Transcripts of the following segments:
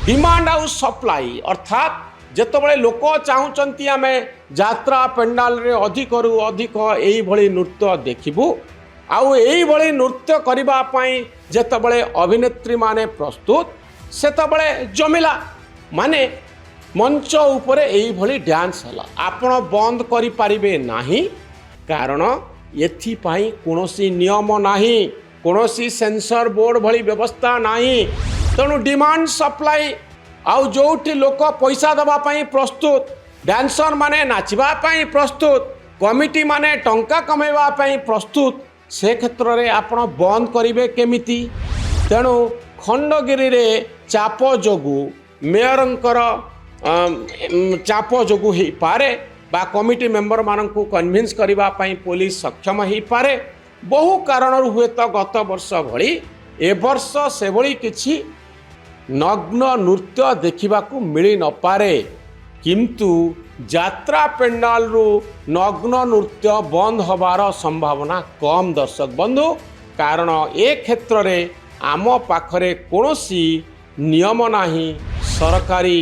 Demand आउ supply अर्थात जेतबळे लोक चाहूचंती आमे यात्रा पेंडाल रे अधिकरू अधिक एई भली नृत्य देखिबू आउ एई भली नृत्य करिबा पई जेतबळे अभिनेत्री माने प्रस्तुत सेतबळे जमिला माने मंच उपरे एई भली डांस हला आपण बंद करि पारिबे नाही कारण एथि पई कोनोसी नियम नाही कोनोसी सेंसर बोर्ड भली व्यवस्था नाही तेणु डिमांड सप्लाई आउ जोठी लोक पैसा दबा पई प्रस्तुत डांसर माने नाचबा पई प्रस्तुत कमिटी माने टंका कमेबा पई प्रस्तुत से क्षेत्र रे आपण बंद करिवे केमिति तेणु खंडगिरी रे चाप जोगु मेयरंकर चाप जोगु ही पारे बा कमिटी मेंबर मानकु कन्विन्स करिबा पई पुलिस सक्षम ही पारे बहु कारण हुए तो गत वर्ष भली ए वर्ष से भली किछि नग्न नृत्य देखिबाकू मिली न पारे किंतु यात्रा पेंडाल रु नग्न नृत्य बंद होबार संभावना कम दर्शक बंधु कारण ए क्षेत्र रे आम पाखरे कोनोसी नियम नाही सरकारी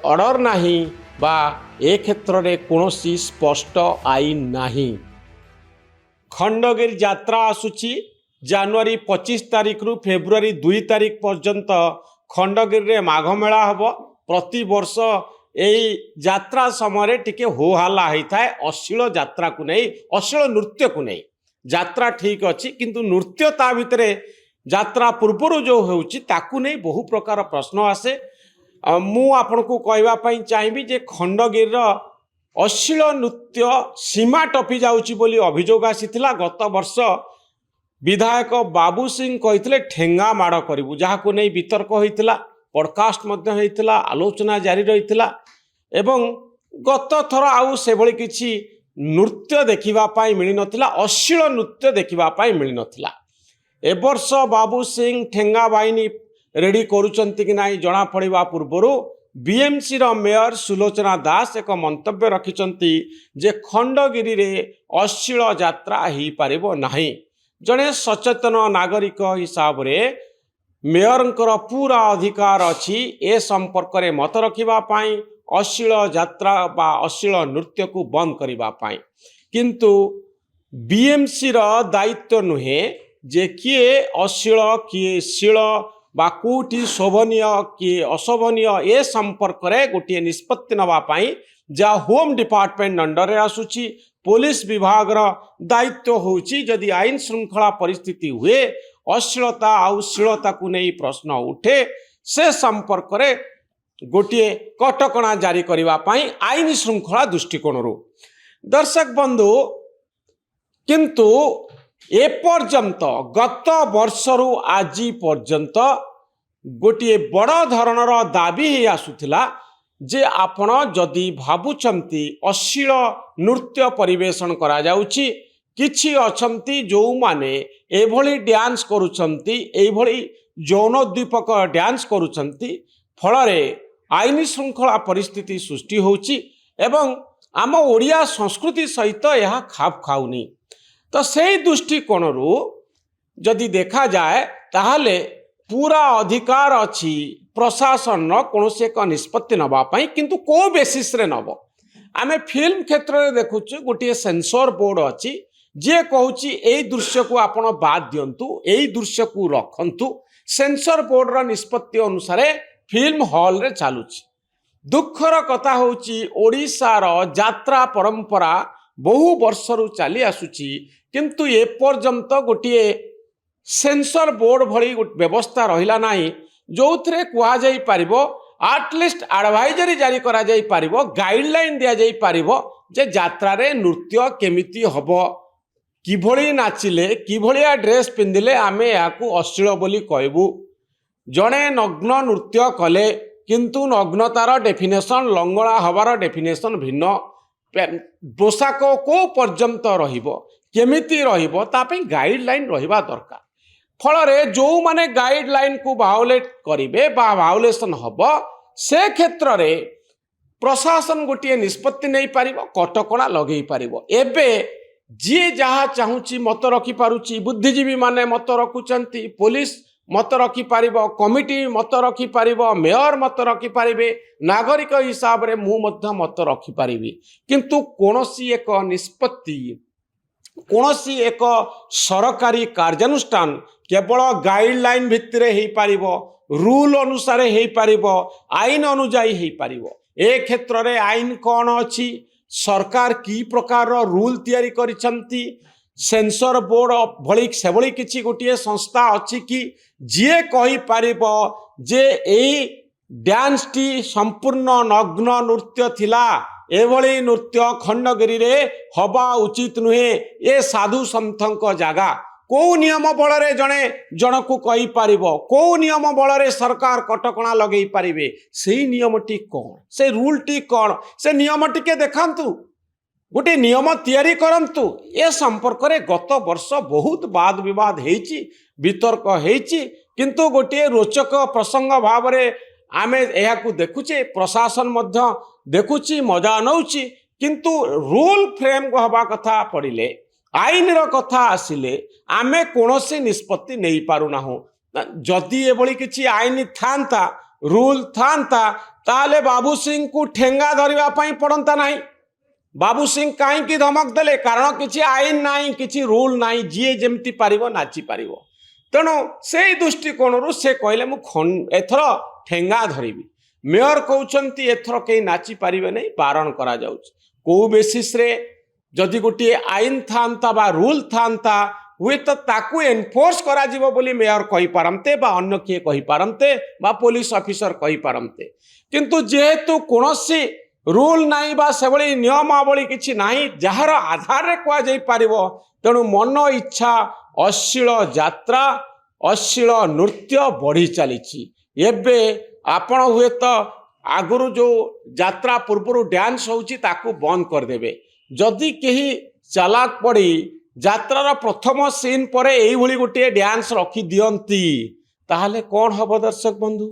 ऑर्डर नाही बा ए क्षेत्र रे कोनोसी स्पष्ट आईन नाही। खंडगिरी यात्रा आसुची जनवरी 25 तारिख रु फेब्रुआरी 2 तारिख पर्यंत खंडगिरी रे माघ मेला हबो प्रति वर्ष एई यात्रा समय टिके हो हल्ला होता है अश्लील यात्रा को नहीं अश्लील नृत्य को नहीं यात्रा ठीक अच्छी किंतु नृत्य ता भितर यात्रा पूर्वर जो होउची ताकू नहीं बहु प्रकार प्रश्न आसे मु आपन को कहवा पई चाहिबी जे खंडगिरी अश्लील नृत्य सीमा टपी जाउची बोली अभियोग आसीथिला गत वर्ष विधायक बाबू सिंह कहिथिले ठेंगा माड़ करिवु जाहाको नहीं वितर्क होइथिला पॉडकास्ट मध्य होइथिला आलोचना जारी रहिथिला एवं गत थर आउ से भली किछि नृत्य देखिबा पाई मिली नथिला अश्लील नृत्य देखिबा पाई मिली नथिला ए वर्ष बाबू सिंह ठेंगा बाहिनी रेडी करूचंती कि नाही जणा पड़िबा पूर्वरु बीएमसी रो मेयर सुलोचना दास एक मंतव्य रखिचंती जे खंडगिरी रे अश्लील यात्रा ही पारिबो नाही जणे सचेतन नागरिक हिसाब रे मेयरंकर पूरा अधिकार अछि ए संपर्क रे मत रखिबा पाई अश्लील यात्रा बा अश्लील नृत्य को बंद करिबा पाई किंतु बीएमसी रो दायित्व नुहे जे किए अश्लील किए शील बा कोठी शोभनीय किए अशोभनीय ए संपर्क रे गोटे निष्पत्ति नवा पाई जा होम डिपार्टमेंट अंडर रे आसुची पुलिस विभाग रो दायित्व होउची जदि आईन श्रृंखला परिस्थिति हुए अश्लीलता आउ शीलता को नहीं प्रश्न उठे से संपर्क रे गोटे कटकणा जारी करबा पाई आईन श्रृंखला दृष्टिकोण दर्शक बंधु किंतु ए पर्यंत गत वर्षरु आज पर्यंत गोटे बड़ धरणर दाबी ही आसुथिला जे आपण जदि भाबुचंती अश्लील नृत्य परिवेषण करा जाउची किछि अछंती जो माने एभली डांस करूचंती एभली यौनोद्दीपक डांस करूचंती फलरे आईन श्रृंखला परिस्थिति सृष्टि होउची एवं आम ओडिया संस्कृति सहित यह खाप खाउनी तो से दृष्टिकोणरू जदि देखा जाए ताहले पूरा अधिकार अच्छी प्रशासन कौन से एक निष्पत्ति नवा पाई किंतु को बेसिस रे नब आमे फिल्म क्षेत्र में देखुचु गोटे सेंसर बोर्ड अच्छी जे कहूँ यही दृश्य को आपण बाद दिंतु यही दृश्य को रखंतु सेंसर बोर्ड रा निष्पत्ति अनुसार फिल्म हॉल रे चलुची दुखर कथा होची ओडिशार यात्रा परंपरा बहु वर्षरु चली आसुची किंतु ए पर्यंत गोटे सेंसर बोर्ड भली व्यवस्था रहिला नाही जो थे कहुपर आटलिस्ट एडवाइजरी जारी करा जाई पारिबो गाइडलाइन दिया जाई पारिबो जे यात्रा रे नृत्य केमिति हबो किभली नाचिले किभलिया ड्रेस पिंधिले आमे याकू अश्लील बोली कहबू जणे नग्न नृत्य कले किंतु नग्नतार डेफिनेशन लंगड़ा हबार डेफिनेशन भिन्न पोशाक को पर्यंत रहिबो केमिति रहिबो तापई गाइडलाइन रहिबा दरकार फलरे जो माने गाइडलाइन को भायोलेट करिवे बा भायोलेशन हबो से क्षेत्र रे प्रशासन गोटे निष्पत्ति नहीं पारिबो कटकणा लगेई पारिबो एबे जी जहाँ चाहूची मत रखी पारुची बुद्धिजीवी माने मत रखुचंती पुलिस मत रखिपर कमिटी मत रखिपर मेयर मत रखिपारे नागरिक हिसाब रे मु मत रखिपारि किंतु कौनसी एक निष्पत्ति कौनसी एक सरकारी कार्यानुष्ठान केवल गाइडलाइन भित्तिर हो पारिबो रूल अनुसार हो पारिबो आईन अनुजाई हो पारिबो। ए क्षेत्र रे आईन कौन अच्छी सरकार की प्रकार रूल तैयारी करिसंती सेंसर बोर्ड भली से भली किछि गोटे संस्था अच्छी कि जीए कहि पारिबो जे एई डांस टी संपूर्ण नग्न नृत्य थिला एभली नृत्य खंडगिरी रे हवा उचित नुहे ए साधु सन्थक जगह कौ नियम बल रे जणे जनकु कहि पारिबो कौ नियम बल रे सरकार कटकणा लगेई पारिबे सेही नियमटी कौन से रूलटी कौन से नियम टिके देखांतु गोटे नियम तैयारी करंतु। ए संपर्क रे गत वर्ष बहुत वाद विवाद हेची वितर्क हेची किंतु गोटे रोचक प्रसंग भाव रे आमे एहाकु देखुचे प्रशासन मध्य देखुची मजा नौची किंतु रूल फ्रेम हवा कथा पड़िले आईन रो कथा आसिले आमे कोनोसी निष्पत्ति नहीं पारुना जदि एभली किछि आईन थांता रूल थांता ताले बाबू सिंह को ठेंगा धरिबा पई पड़ंता नाही। बाबू सिंह कहीं धमक देले कारण किछि आईन नाही किछि रूल नाही जीए जेमती पारिबो नाची पारिबो तेणु से दृष्टिकोण से कहले मु एथर ठेंगा धरिबी मेयर कहउचंती एथर के नाची पारिबे नहीं बारण करा जाउछ को बेसिस रे जदि गोटे आईन थांता बा रूल थांता हुए तो ताकू एनफोर्स करा जीवो बोली मेयर कहि पारमते बा अन्य किए कहि पारमते बा पुलिस ऑफिसर कहि पारमते किंतु जेहेतु कोनोसी रूल नाही बा सेभली नियमावली किछि नाही जहार आधार रे कुआ जाई पारिबो तेणु मन इच्छा अश्लील यात्रा अश्लील नृत्य बढ़ी चली एबे आपण हुए तो आगुरु जो यात्रा पूर्व डांस होउची ताकू बंद कर देबे जदि केही चालाक पड़ी यात्रार प्रथम सीन पर एई भली गोटे डांस रखी दियंती ताहले कौन हब दर्शक बंधु।